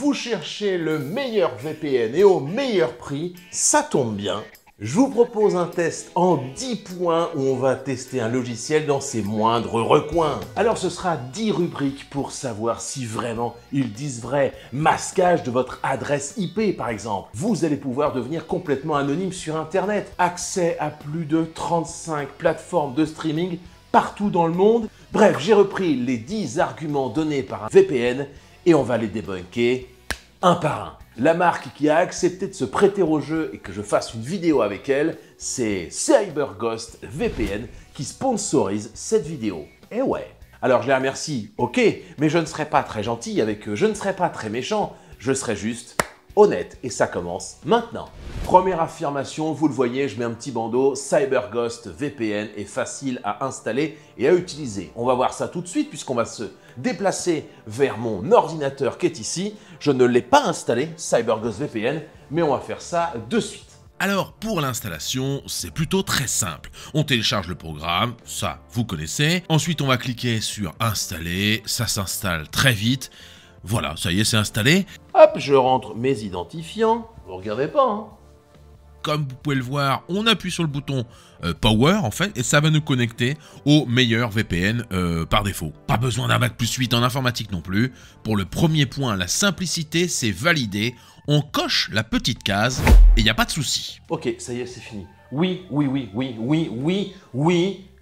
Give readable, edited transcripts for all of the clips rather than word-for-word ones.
Vous cherchez le meilleur VPN et au meilleur prix, ça tombe bien. Je vous propose un test en 10 points où on va tester un logiciel dans ses moindres recoins. Alors ce sera 10 rubriques pour savoir si vraiment ils disent vrai. Masquage de votre adresse IP par exemple. Vous allez pouvoir devenir complètement anonyme sur Internet. Accès à plus de 35 plateformes de streaming partout dans le monde. Bref, j'ai repris les 10 arguments donnés par un VPN et on va les débunker un par un. La marque qui a accepté de se prêter au jeu et que je fasse une vidéo avec elle, c'est CyberGhost VPN qui sponsorise cette vidéo. Et ouais. Alors je les remercie, ok, mais je ne serai pas très gentil avec eux, je ne serai pas très méchant, je serai juste honnête. Et ça commence maintenant. Première affirmation, vous le voyez, je mets un petit bandeau, CyberGhost VPN est facile à installer et à utiliser. On va voir ça tout de suite puisqu'on va se déplacer vers mon ordinateur qui est ici. Je ne l'ai pas installé, CyberGhost VPN, mais on va faire ça de suite. Alors, pour l'installation, c'est plutôt très simple. On télécharge le programme, ça, vous connaissez. Ensuite, on va cliquer sur « Installer », ça s'installe très vite. Voilà, ça y est, c'est installé. Hop, je rentre mes identifiants. Vous regardez pas, hein? Comme vous pouvez le voir, on appuie sur le bouton Power en fait et ça va nous connecter au meilleur VPN par défaut. Pas besoin d'un bac plus 8 en informatique non plus. Pour le premier point, la simplicité, c'est validé. On coche la petite case et il n'y a pas de souci. Ok, ça y est, c'est fini. Oui,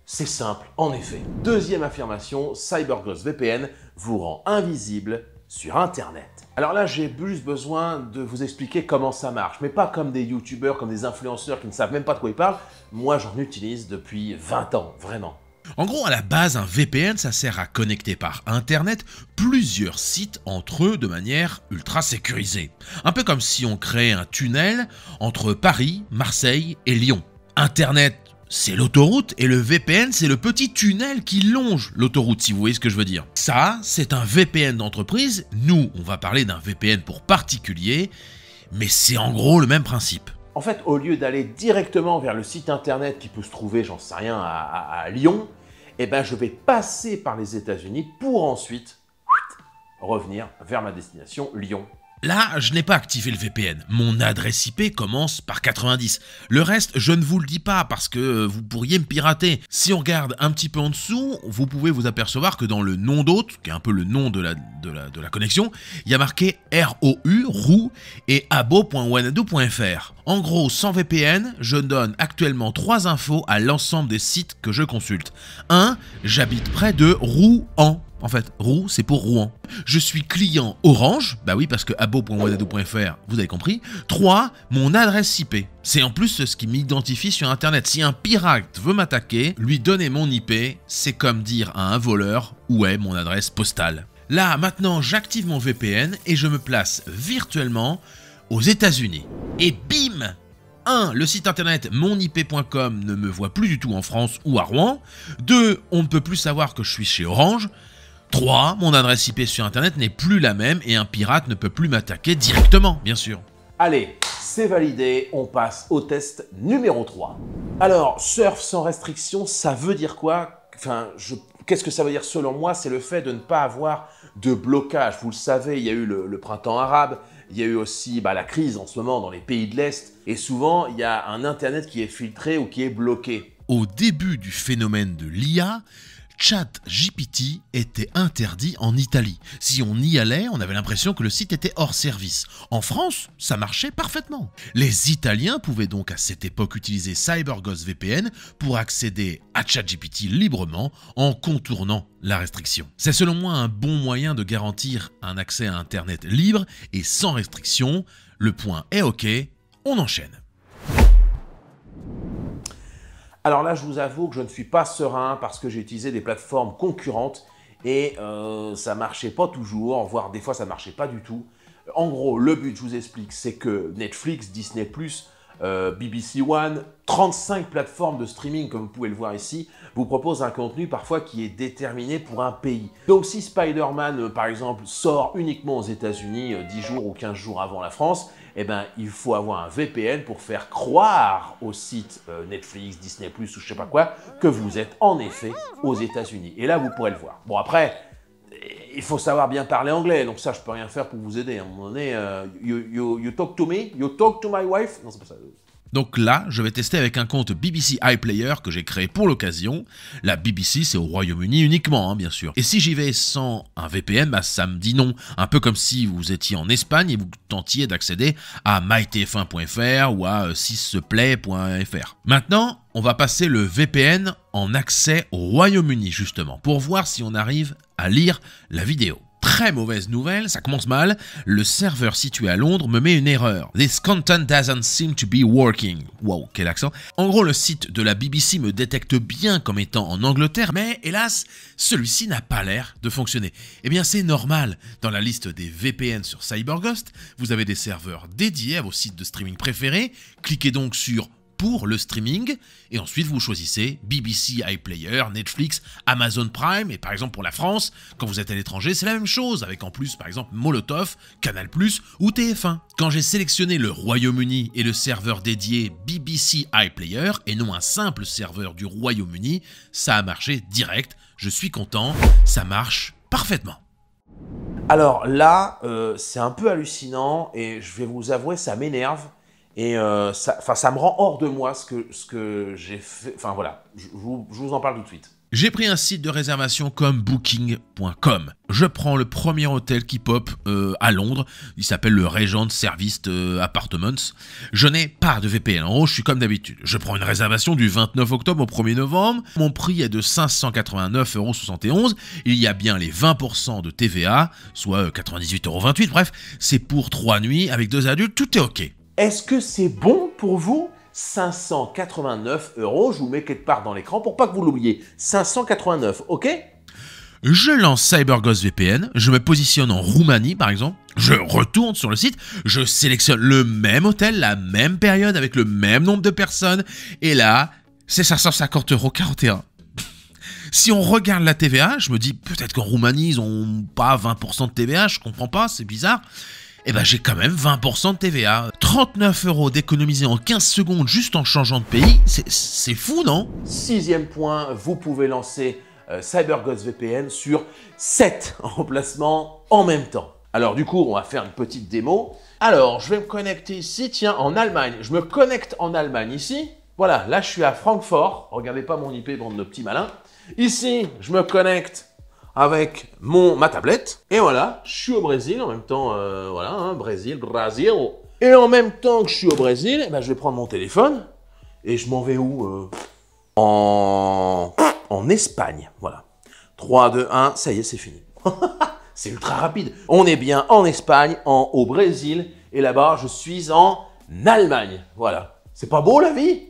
c'est simple, en effet. Deuxième affirmation, CyberGhost VPN vous rend invisible sur Internet. Alors là, j'ai juste besoin de vous expliquer comment ça marche, mais pas comme des youtubeurs, comme des influenceurs qui ne savent même pas de quoi ils parlent. Moi, j'en utilise depuis 20 ans, vraiment. En gros, à la base, un VPN, ça sert à connecter par Internet plusieurs sites entre eux de manière ultra sécurisée. Un peu comme si on créait un tunnel entre Paris, Marseille et Lyon. Internet, c'est l'autoroute et le VPN, c'est le petit tunnel qui longe l'autoroute, si vous voyez ce que je veux dire. Ça, c'est un VPN d'entreprise. Nous, on va parler d'un VPN pour particulier, mais c'est en gros le même principe. En fait, au lieu d'aller directement vers le site internet qui peut se trouver, j'en sais rien, à Lyon, eh ben, je vais passer par les États-Unis pour ensuite revenir vers ma destination, Lyon. Là, je n'ai pas activé le VPN. Mon adresse IP commence par 90. Le reste, je ne vous le dis pas parce que vous pourriez me pirater. Si on regarde un petit peu en dessous, vous pouvez vous apercevoir que dans le nom d'hôte, qui est un peu le nom de la connexion, il y a marqué ROU et abo.wanadoo.fr. En gros, sans VPN, je donne actuellement 3 infos à l'ensemble des sites que je consulte. 1. J'habite près de Rouen. En fait, Roux, c'est pour Rouen. Je suis client Orange, bah oui, parce que abo.wanadoo.fr, vous avez compris. 3. Mon adresse IP. C'est en plus ce qui m'identifie sur Internet. Si un pirate veut m'attaquer, lui donner mon IP, c'est comme dire à un voleur où est mon adresse postale. Là, maintenant, j'active mon VPN et je me place virtuellement aux États-Unis. Et bim! 1. Le site internet monip.com ne me voit plus du tout en France ou à Rouen. 2. On ne peut plus savoir que je suis chez Orange. 3. Mon adresse IP sur Internet n'est plus la même et un pirate ne peut plus m'attaquer directement, bien sûr. Allez, c'est validé, on passe au test numéro 3. Alors, surf sans restriction, ça veut dire quoi? Qu'est-ce que ça veut dire selon moi? C'est le fait de ne pas avoir de blocage. Vous le savez, il y a eu le printemps arabe, il y a eu aussi la crise en ce moment dans les pays de l'Est, et souvent, il y a un Internet qui est filtré ou qui est bloqué. Au début du phénomène de l'IA, ChatGPT était interdit en Italie. Si on y allait, on avait l'impression que le site était hors service. En France, ça marchait parfaitement. Les Italiens pouvaient donc à cette époque utiliser CyberGhost VPN pour accéder à ChatGPT librement en contournant la restriction. C'est selon moi un bon moyen de garantir un accès à Internet libre et sans restriction. Le point est OK, on enchaîne. Alors là, je vous avoue que je ne suis pas serein parce que j'ai utilisé des plateformes concurrentes et ça marchait pas toujours, voire des fois ça marchait pas du tout. En gros, le but, je vous explique, c'est que Netflix, Disney+, BBC One, 35 plateformes de streaming, comme vous pouvez le voir ici, vous proposent un contenu parfois qui est déterminé pour un pays. Donc si Spider-Man, par exemple, sort uniquement aux États-Unis 10 jours ou 15 jours avant la France, eh ben, il faut avoir un VPN pour faire croire au site Netflix, Disney+, ou je sais pas quoi, que vous êtes en effet aux États-Unis. Et là, vous pourrez le voir. Bon, après, il faut savoir bien parler anglais, donc ça, je peux rien faire pour vous aider. À un moment donné, you talk to me, you talk to my wife. Non, c'est pas ça. Donc là, je vais tester avec un compte BBC iPlayer que j'ai créé pour l'occasion. La BBC, c'est au Royaume-Uni uniquement, hein, bien sûr. Et si j'y vais sans un VPN, bah, ça me dit non. Un peu comme si vous étiez en Espagne et vous tentiez d'accéder à mytf1.fr ou à 6play.fr. Maintenant, on va passer le VPN en accès au Royaume-Uni, justement, pour voir si on arrive à lire la vidéo. Très mauvaise nouvelle, ça commence mal, le serveur situé à Londres me met une erreur. This content doesn't seem to be working. Wow, quel accent. En gros, le site de la BBC me détecte bien comme étant en Angleterre, mais hélas, celui-ci n'a pas l'air de fonctionner. Eh bien, c'est normal. Dans la liste des VPN sur CyberGhost, vous avez des serveurs dédiés à vos sites de streaming préférés. Cliquez donc sur pour le streaming, et ensuite vous choisissez BBC iPlayer, Netflix, Amazon Prime, et par exemple pour la France, quand vous êtes à l'étranger, c'est la même chose, avec en plus par exemple Molotov, Canal+, ou TF1. Quand j'ai sélectionné le Royaume-Uni et le serveur dédié BBC iPlayer, et non un simple serveur du Royaume-Uni, ça a marché direct, je suis content, ça marche parfaitement. Alors là, c'est un peu hallucinant, et je vais vous avouer, ça m'énerve. Et ça me rend hors de moi ce que j'ai fait. Enfin voilà, je vous en parle tout de suite. J'ai pris un site de réservation comme Booking.com. Je prends le premier hôtel qui pop à Londres. Il s'appelle le Regent Serviced Apartments. Je n'ai pas de VPN. En gros, je suis comme d'habitude. Je prends une réservation du 29 octobre au 1er novembre. Mon prix est de 589,71 €. Il y a bien les 20% de TVA, soit 98,28 €. Bref, c'est pour 3 nuits avec 2 adultes. Tout est OK. Est-ce que c'est bon pour vous? 589 €, je vous mets quelque part dans l'écran pour pas que vous l'oubliez. 589, ok? Je lance CyberGhost VPN, je me positionne en Roumanie par exemple, je retourne sur le site, je sélectionne le même hôtel, la même période avec le même nombre de personnes, et là, c'est 550,41 €. Si on regarde la TVA, je me dis peut-être qu'en Roumanie ils ont pas 20% de TVA, je comprends pas, c'est bizarre. Eh ben j'ai quand même 20% de TVA. 39 € d'économiser en 15 secondes juste en changeant de pays, c'est fou, non? 6e point, vous pouvez lancer CyberGhost VPN sur 7 emplacements en même temps. Alors du coup, on va faire une petite démo. Alors, je vais me connecter ici, tiens, en Allemagne. Je me connecte en Allemagne ici. Voilà, là je suis à Francfort. Regardez pas mon IP, bande de petits malins. Ici, je me connecte avec ma tablette. Et voilà, je suis au Brésil en même temps, voilà, hein, Brésil. Et en même temps que je suis au Brésil, eh ben, je vais prendre mon téléphone et je m'en vais où en Espagne, voilà. 3, 2, 1, ça y est, c'est fini. C'est ultra rapide. On est bien en Espagne, au Brésil, et là-bas, je suis en Allemagne. Voilà. C'est pas beau la vie?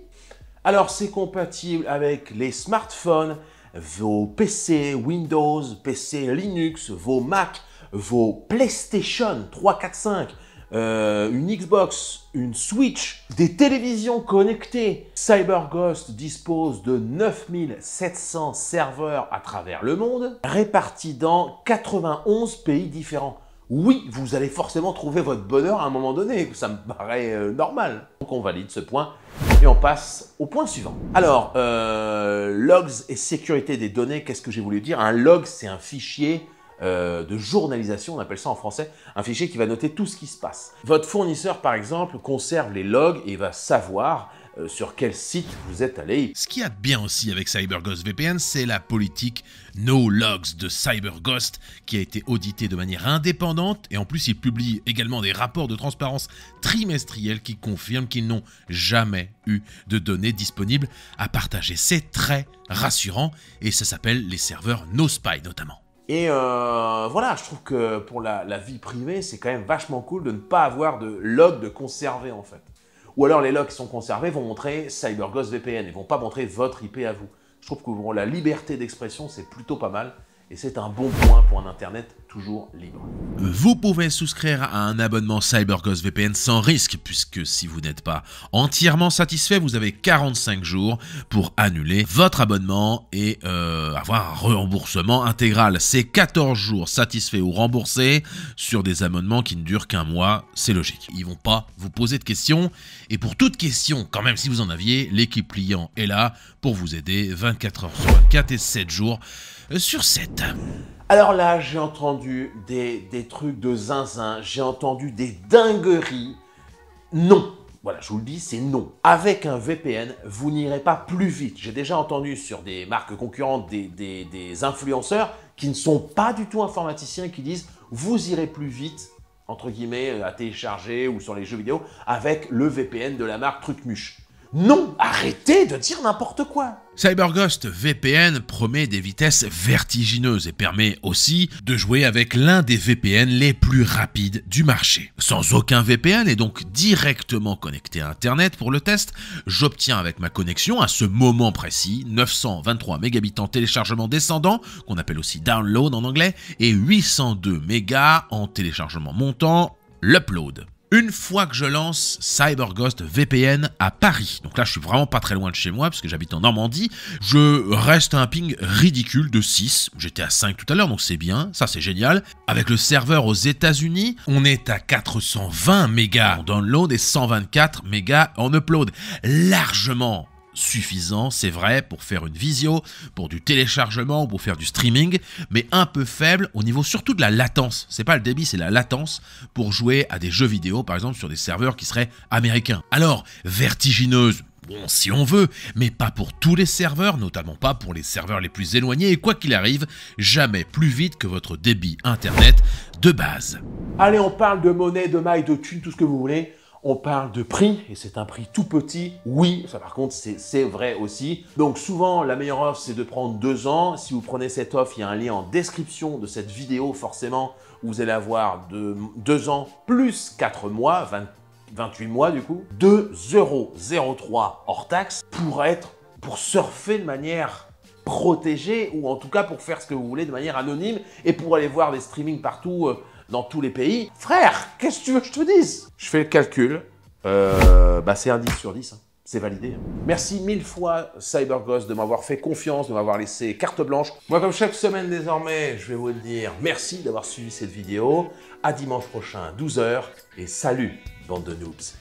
Alors, c'est compatible avec les smartphones, vos PC Windows, PC Linux, vos Mac, vos PlayStation 3, 4, 5, une Xbox, une Switch, des télévisions connectées. CyberGhost dispose de 9700 serveurs à travers le monde, répartis dans 91 pays différents. Oui, vous allez forcément trouver votre bonheur à un moment donné, ça me paraît normal. Donc on valide ce point et on passe au point suivant. Alors, logs et sécurité des données, qu'est-ce que j'ai voulu dire? Un log, c'est un fichier de journalisation, on appelle ça en français, un fichier qui va noter tout ce qui se passe. Votre fournisseur, par exemple, conserve les logs et va savoir sur quel site vous êtes allé. Ce qu'il y a de bien aussi avec CyberGhost VPN, c'est la politique No Logs de CyberGhost qui a été auditée de manière indépendante et en plus il publie également des rapports de transparence trimestriels qui confirment qu'ils n'ont jamais eu de données disponibles à partager. C'est très rassurant et ça s'appelle les serveurs NoSpy notamment. Et voilà, je trouve que pour la vie privée, c'est quand même vachement cool de ne pas avoir de log de conserver en fait. Ou alors les logs qui sont conservés vont montrer CyberGhost VPN et vont pas montrer votre IP à vous. Je trouve que pour la liberté d'expression, c'est plutôt pas mal. Et c'est un bon point pour un Internet toujours libre. Vous pouvez souscrire à un abonnement CyberGhost VPN sans risque, puisque si vous n'êtes pas entièrement satisfait, vous avez 45 jours pour annuler votre abonnement et avoir un remboursement intégral. C'est 14 jours satisfaits ou remboursés sur des abonnements qui ne durent qu'un mois, c'est logique. Ils vont pas vous poser de questions, et pour toute question, quand même si vous en aviez, l'équipe client est là pour vous aider 24 heures sur 24 et 7 jours sur 7. Alors là, j'ai entendu des trucs de zinzin, j'ai entendu des dingueries. Non. Voilà, je vous le dis, c'est non. Avec un VPN, vous n'irez pas plus vite. J'ai déjà entendu sur des marques concurrentes des influenceurs qui ne sont pas du tout informaticiens qui disent « vous irez plus vite » entre guillemets, à télécharger ou sur les jeux vidéo avec le VPN de la marque Trucmuche. Non, arrêtez de dire n'importe quoi. CyberGhost VPN promet des vitesses vertigineuses et permet aussi de jouer avec l'un des VPN les plus rapides du marché. Sans aucun VPN et donc directement connecté à Internet pour le test, j'obtiens avec ma connexion à ce moment précis 923 mégabits en téléchargement descendant, qu'on appelle aussi download en anglais, et 802 mégas en téléchargement montant, l'upload. Une fois que je lance CyberGhost VPN à Paris, donc là je suis vraiment pas très loin de chez moi parce que j'habite en Normandie, je reste à un ping ridicule de 6, j'étais à 5 tout à l'heure donc c'est bien, ça c'est génial. Avec le serveur aux États-Unis, on est à 420 mégas en download et 124 mégas en upload, largement suffisant, c'est vrai, pour faire une visio, pour du téléchargement ou pour faire du streaming, mais un peu faible au niveau surtout de la latence. C'est pas le débit, c'est la latence pour jouer à des jeux vidéo, par exemple sur des serveurs qui seraient américains. Alors, vertigineuse, bon, si on veut, mais pas pour tous les serveurs, notamment pas pour les serveurs les plus éloignés, et quoi qu'il arrive, jamais plus vite que votre débit internet de base. Allez, on parle de monnaie, de mailles, de thunes, tout ce que vous voulez. On parle de prix, et c'est un prix tout petit. Oui, ça par contre, c'est vrai aussi. Donc souvent, la meilleure offre, c'est de prendre 2 ans. Si vous prenez cette offre, il y a un lien en description de cette vidéo, forcément. Vous allez avoir 2 ans plus 4 mois, 28 mois du coup. 2,03 € hors taxe pour surfer de manière protégée, ou en tout cas pour faire ce que vous voulez de manière anonyme, et pour aller voir des streamings partout dans tous les pays. Frère, qu'est-ce que tu veux que je te dise? Je fais le calcul, c'est un 10 sur 10, hein. C'est validé. Merci 1000 fois CyberGhost de m'avoir fait confiance, de m'avoir laissé carte blanche. Moi, comme chaque semaine désormais, je vais vous le dire, merci d'avoir suivi cette vidéo. À dimanche prochain, 12 h, et salut, bande de noobs.